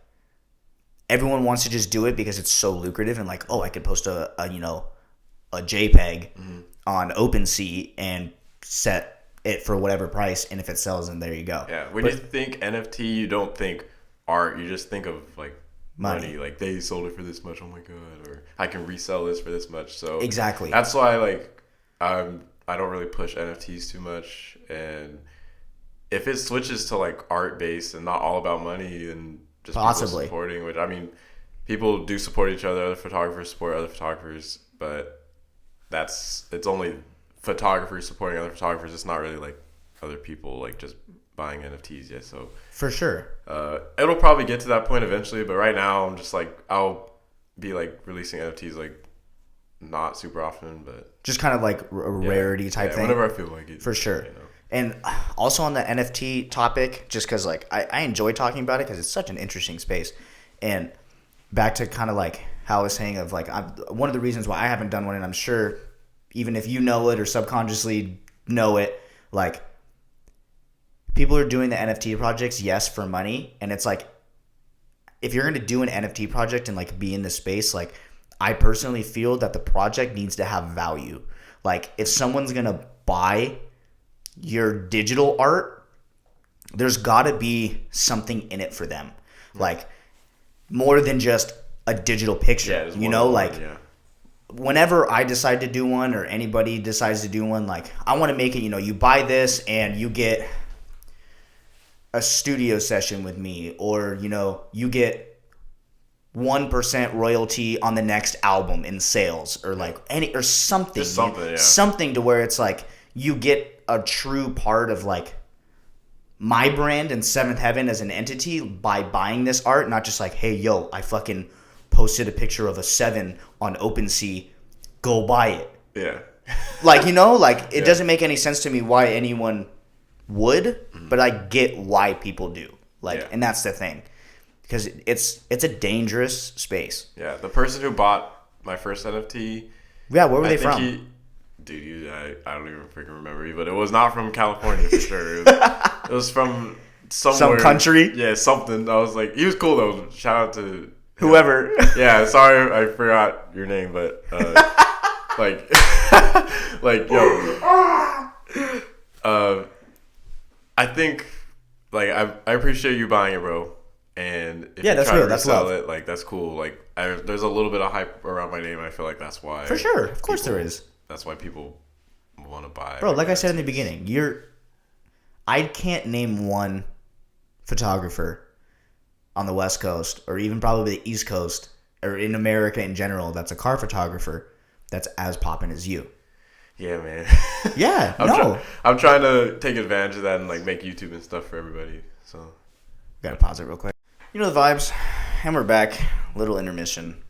everyone wants to just do it because it's so lucrative, and like, oh, I could post a JPEG on OpenSea and set it for whatever price, and if it sells, then there you go. Yeah. When you think NFT, you don't think art. You just think of like money. Like they sold it for this much. Oh my god! Or I can resell this for this much. So exactly. That's why like I don't really push NFTs too much, and if it switches to like art based and not all about money and just possibly people supporting, which I mean, people do support each other. Other photographers support other photographers, but it's only photographers supporting other photographers. It's not really like other people like just buying NFTs yet. So for sure, it'll probably get to that point eventually. But right now, I'm just like I'll be like releasing NFTs like not super often, but just kind of like a rarity type thing. Whenever I feel like it, for sure. You know. And also on the NFT topic, just because like I enjoy talking about it because it's such an interesting space. And back to kind of like how I was saying of like one of the reasons why I haven't done one, and I'm sure even if you know it or subconsciously know it, like people are doing the NFT projects, yes, for money. And it's like if you're going to do an NFT project and like be in the space, like I personally feel that the project needs to have value. Like if someone's going to buy your digital art, there's got to be something in it for them. Like more than just a digital picture, you know, like whenever I decide to do one or anybody decides to do one, like I want to make it, you know, you buy this and you get a studio session with me, or, you know, you get 1% royalty on the next album in sales, or like any, or something, just something, something to where it's like you get a true part of like my brand and Seventh Heaven as an entity by buying this art, not just like, hey, yo, I fucking posted a picture of a Sevn on OpenSea, go buy it. Yeah. Like, you know, like it doesn't make any sense to me why anyone would, but I get why people do. Like, and that's the thing, because it's a dangerous space. Yeah, the person who bought my first NFT. Yeah, where were they from? Dude, I don't even freaking remember, but it was not from California for sure. It was from somewhere. Some country? Yeah, something. I was like, he was cool though. Shout out to whoever. Yeah, sorry I forgot your name, but like, like yo, I think like I appreciate you buying it, bro. And if you that's try real. to That's resell love. it, like that's cool. Like there's a little bit of hype around my name. I feel like that's why. For sure, of course there is. That's why people want to buy. Bro, like I said in the beginning, I can't name one photographer on the West Coast or even probably the East Coast or in America in general that's a car photographer that's as poppin' as you. Yeah, man. Yeah, I'm trying to take advantage of that and like make YouTube and stuff for everybody. So gotta pause it real quick. You know the vibes, and we're back. Little intermission.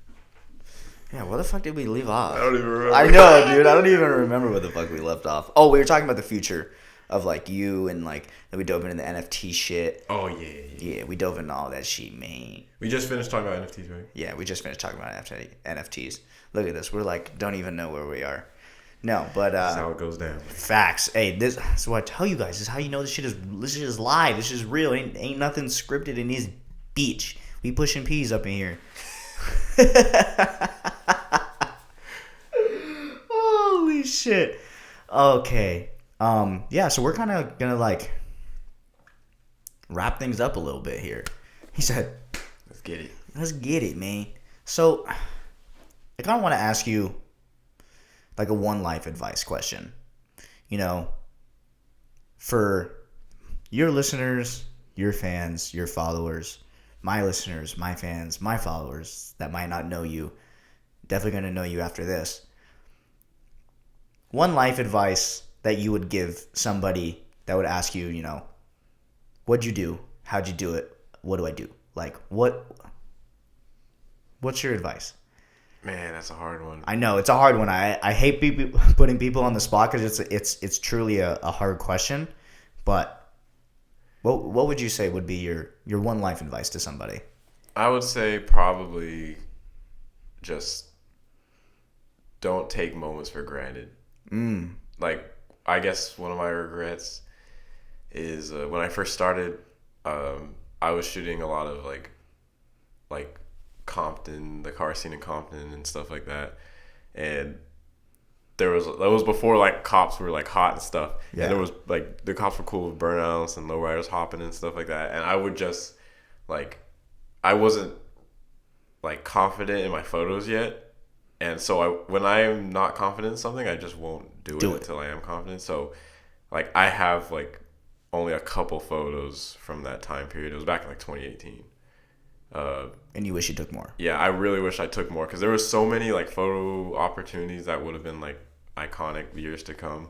Yeah, where the fuck did we leave off? I don't even remember. I know, dude. I don't even remember where the fuck we left off. Oh, we were talking about the future of like you and like that we dove into the NFT shit. Oh yeah. Yeah, we dove into all that shit, man. We just finished talking about NFTs, right? Yeah, we just finished talking about NFTs. Look at this. We're like don't even know where we are. No, but that's how it goes down. Facts. Hey, this is what I tell you guys. This is how you know this shit is live. This is real. Ain't nothing scripted in this beach. We pushing peas up in here. Holy shit. Okay. Yeah, so we're kind of gonna like wrap things up a little bit here. He said, Let's get it. Let's get it, man. So I kind of want to ask you like a one life advice question. You know, for your listeners, your fans, your followers, my listeners, my fans, my followers that might not know you, definitely going to know you after this. One life advice that you would give somebody that would ask you, you know, what'd you do? How'd you do it? What do I do? Like, what's your advice? Man, that's a hard one. I know it's a hard one. I hate putting people on the spot because it's truly a hard question. But what would you say would be your one life advice to somebody? I would say probably just don't take moments for granted. Like, I guess one of my regrets is when I first started, I was shooting a lot of like Compton, the car scene in Compton and stuff like that, and that was before like cops were like hot and stuff. Yeah. And there was like the cops were cool with burnouts and lowriders hopping and stuff like that, and I would just like I wasn't like confident in my photos yet, and so when I am not confident in something, I just won't do it until I am confident. So like I have like only a couple photos from that time period. It was back in like 2018. And you wish you took more. Yeah, I really wish I took more because there was so many like photo opportunities that would have been like iconic years to come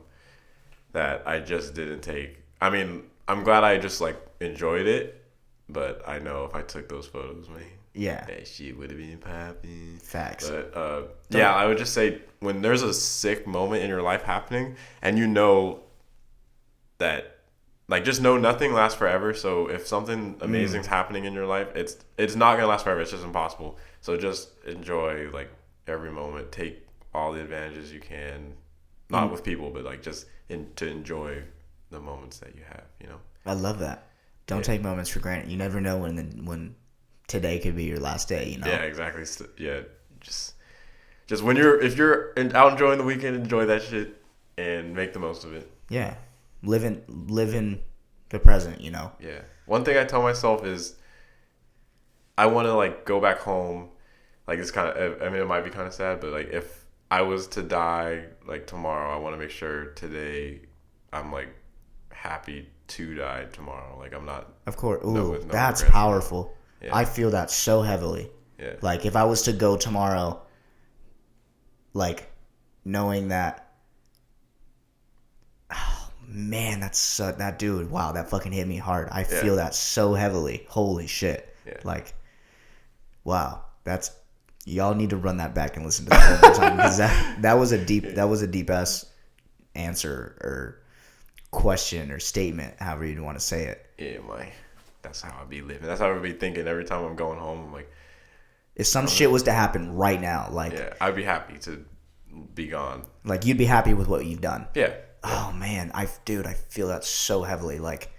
that I just didn't take. I mean, I'm glad I just like enjoyed it, but I know if I took those photos, man, that shit would have been popping. Facts. But yeah, I would just say when there's a sick moment in your life happening and you know that. Like, just know nothing lasts forever. So if something amazing's happening in your life, it's not gonna last forever. It's just impossible. So just enjoy like every moment. Take all the advantages you can, not with people, but like just to enjoy the moments that you have. You know. I love that. Don't take moments for granted. You never know when today could be your last day. You know. Yeah, exactly. Yeah, just when if you're out enjoying the weekend, enjoy that shit and make the most of it. Yeah. Live in the present, you know? Yeah. One thing I tell myself is I want to, like, go back home. Like, it's kind of, I mean, it might be kind of sad, but, like, if I was to die, like, tomorrow, I want to make sure today I'm, like, happy to die tomorrow. Like, I'm not. Of course. Ooh, that's powerful. Yeah. I feel that so heavily. Yeah. Like, if I was to go tomorrow, like, knowing that, man, that's that dude. Wow, that fucking hit me hard. I feel that so heavily. Holy shit. Yeah. Like, wow, that's y'all need to run that back and listen to that one more time because that was a deep ass answer or question or statement, however you want to say it. Yeah, that's how I be living. That's how I be thinking every time I'm going home. I'm like, if some shit was to happen right now, like, I'd be happy to be gone. Like, you'd be happy with what you've done. Yeah. Oh man, I feel that so heavily. Like,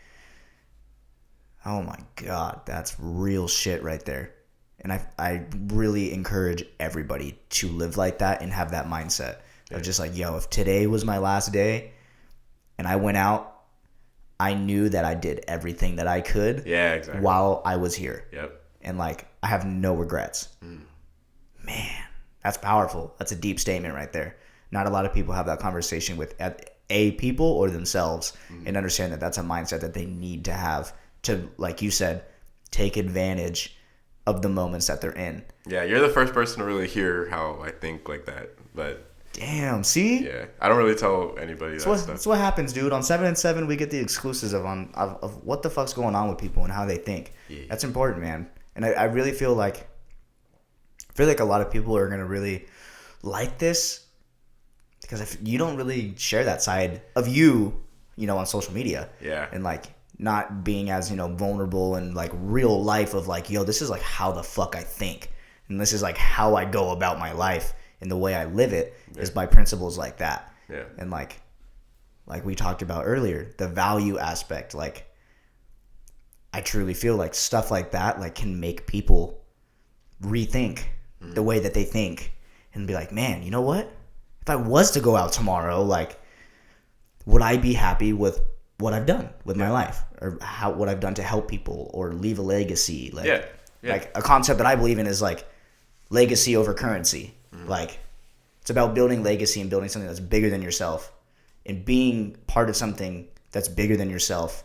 oh my god, that's real shit right there. And I really encourage everybody to live like that and have that mindset of just like, yo, if today was my last day and I went out, I knew that I did everything that I could. Yeah, exactly. While I was here. Yep. And like, I have no regrets. Man, that's powerful. That's a deep statement right there. Not a lot of people have that conversation with people or themselves and understand that that's a mindset that they need to have to, like you said, take advantage of the moments that they're in. Yeah, you're the first person to really hear how I think like that. But damn, see? Yeah, I don't really tell anybody that stuff. That's what happens, dude. On 7 and 7, we get the exclusives of what the fuck's going on with people and how they think. Yeah. That's important, man. And I really feel like a lot of people are gonna really like this. Because if you don't really share that side of you know, on social media. Yeah. And like not being as, you know, vulnerable and like real life of like, yo, this is like how the fuck I think. And this is like how I go about my life and the way I live it is by principles like that. Yeah. And like we talked about earlier, the value aspect, like I truly feel like stuff like that like can make people rethink the way that they think and be like, man, you know what? If I was to go out tomorrow, like, would I be happy with what I've done with my life, or what I've done to help people or leave a legacy? Like, like a concept that I believe in is like legacy over currency. Like, it's about building legacy and building something that's bigger than yourself and being part of something that's bigger than yourself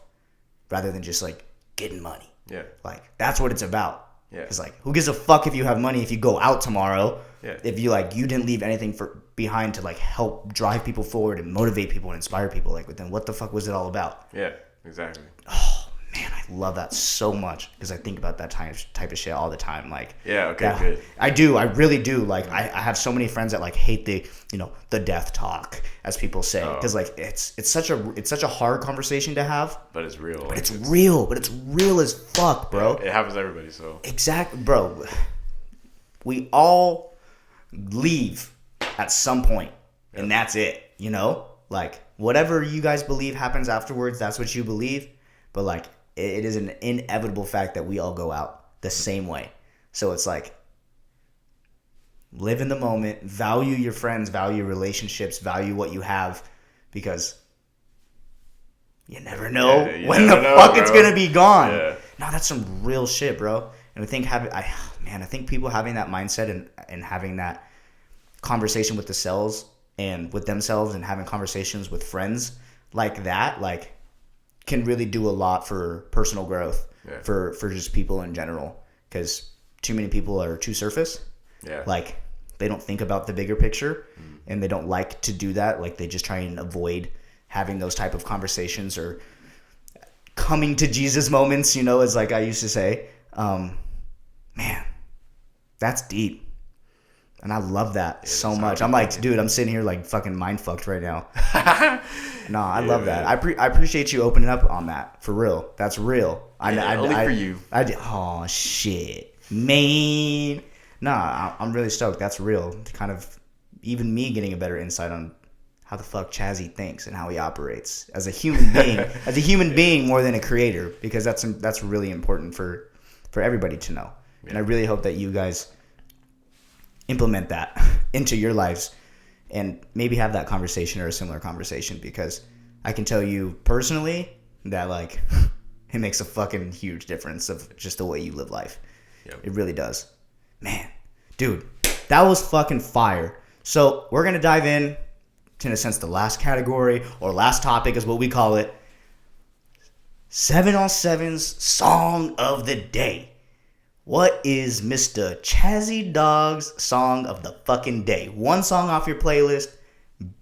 rather than just like getting money. Yeah. Like, that's what it's about. Yeah. It's like, who gives a fuck if you have money if you go out tomorrow? Yeah. If you like, you didn't leave anything behind to like help drive people forward and motivate people and inspire people. Like, then what the fuck was it all about? Yeah, exactly. Oh man, I love that so much because I think about that type of shit all the time. Like, yeah, okay, good. I do, I really do. Like, I have so many friends that like hate the death talk, as people say, because like it's such a hard conversation to have. But it's real. But it's real. But it's real as fuck, bro. Yeah, it happens to everybody. So exactly, bro. We all leave at some point, and that's it. You know, like whatever you guys believe happens afterwards. That's what you believe. But like, it is an inevitable fact that we all go out the same way. So it's like, live in the moment, value your friends, value relationships, value what you have, because you never know when the fuck it's gonna be gone. Yeah. No, that's some real shit, bro. And I think people having that mindset and having that conversation with themselves and having conversations with friends like that, like, can really do a lot for personal growth, for just people in general, because too many people are too surface. Yeah. Like, they don't think about the bigger picture, and they don't like to do that. Like, they just try and avoid having those type of conversations or coming to Jesus moments, as like I used to say. Man, that's deep. And I love that so much. I'm like, dude, I'm sitting here like fucking mind fucked right now. No, I love that. I appreciate you opening up on that. For real. That's real. Only for you. Oh, shit. Man. Nah, I'm really stoked. That's real. Kind of even me getting a better insight on how the fuck Chazzy thinks and how he operates as a human being. As a human being more than a creator. Because that's really important for everybody to know. Yeah. And I really hope that you guys implement that into your lives and maybe have that conversation or a similar conversation, because I can tell you personally that like it makes a fucking huge difference of just the way you live life. Yep. It really does. Man, dude, that was fucking fire. So we're going to dive in to, in a sense, the last category or last topic is what we call it. 7 on 7's Song of the Day. What is Mr. CHAZZYDAWG's song of the fucking day? One song off your playlist.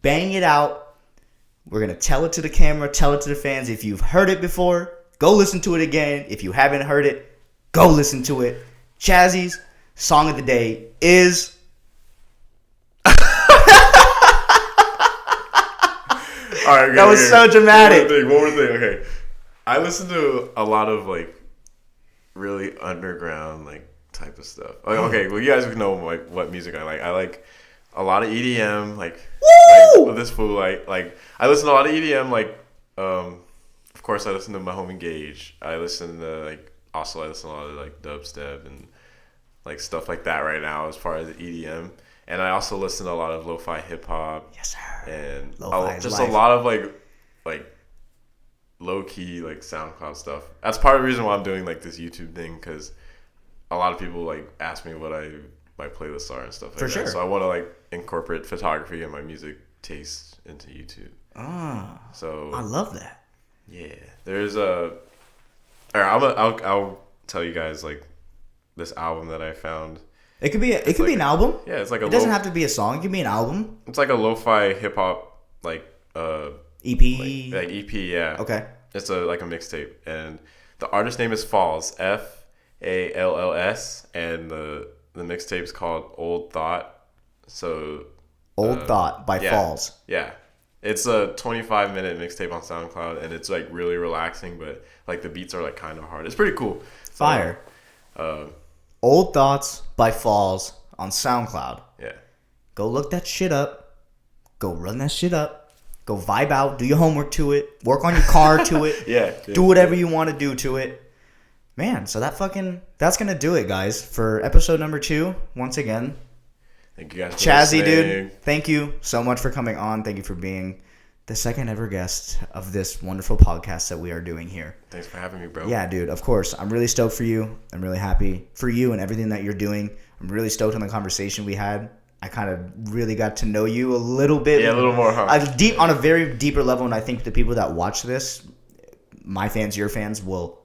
Bang it out. We're going to tell it to the camera, tell it to the fans. If you've heard it before, go listen to it again. If you haven't heard it, go listen to it. Chazzy's song of the day is... All right, that was so dramatic. One more thing. Okay. I listen to a lot of like really underground like type of stuff. Like, okay, well, you guys know like what music I like. I like a lot of EDM. Like this fool. Like I listen to a lot of EDM. Like of course I listen to my homie Gage. I listen to I listen to a lot of like dubstep and like stuff like that right now as far as EDM. And I also listen to a lot of lo-fi hip hop. Yes, sir. And just life. A lot of like low key like SoundCloud stuff. That's part of the reason why I'm doing like this YouTube thing, because a lot of people like ask me what my playlists are and stuff like that. Sure. So I want to like incorporate photography and my music taste into YouTube. So I love that. Yeah, there's a. All right, I'll tell you guys like this album that I found. It could be an album. Yeah, it's like it doesn't have to be a song. It could be an album. It's like a lo-fi hip hop like EP. Like EP, yeah. Okay. It's like a mixtape, and the artist name is Falls, Falls, and the mixtape's called Old Thought. So Old Thought by Falls. Yeah. It's a 25-minute mixtape on SoundCloud, and it's like really relaxing, but like the beats are like kind of hard. It's pretty cool. Fire. Old Thoughts by Falls on SoundCloud. Yeah. Go look that shit up. Go run that shit up. Go vibe out. Do your homework to it. Work on your car to it. Yeah. Do whatever you want to do to it. Man, so that's gonna do it, guys, for episode number 2. Once again, Thank you guys for Chazzy, listening. dude, thank you so much for coming on. Thank you for being the second ever guest of this wonderful podcast that we are doing here. Thanks for having me, bro. Yeah, dude, of course. I'm really stoked for you. I'm really happy for you and everything that you're doing. I'm really stoked on the conversation we had. I kind of really got to know you a little bit. Yeah, a little more, huh? On a very deeper level, and I think the people that watch this, my fans, your fans, will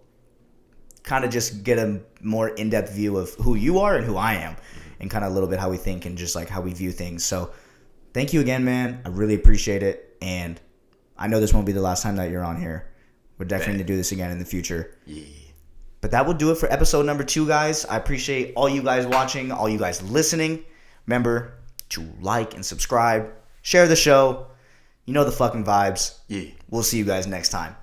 kind of just get a more in-depth view of who you are and who I am, and kind of a little bit how we think and just like how we view things. So thank you again, man. I really appreciate it, and I know this won't be the last time that you're on here. We're definitely going to do this again in the future. Yeah. But that will do it for episode number 2, guys. I appreciate all you guys watching, all you guys listening. Remember to like and subscribe, share the show. You know the fucking vibes. Yeah. We'll see you guys next time.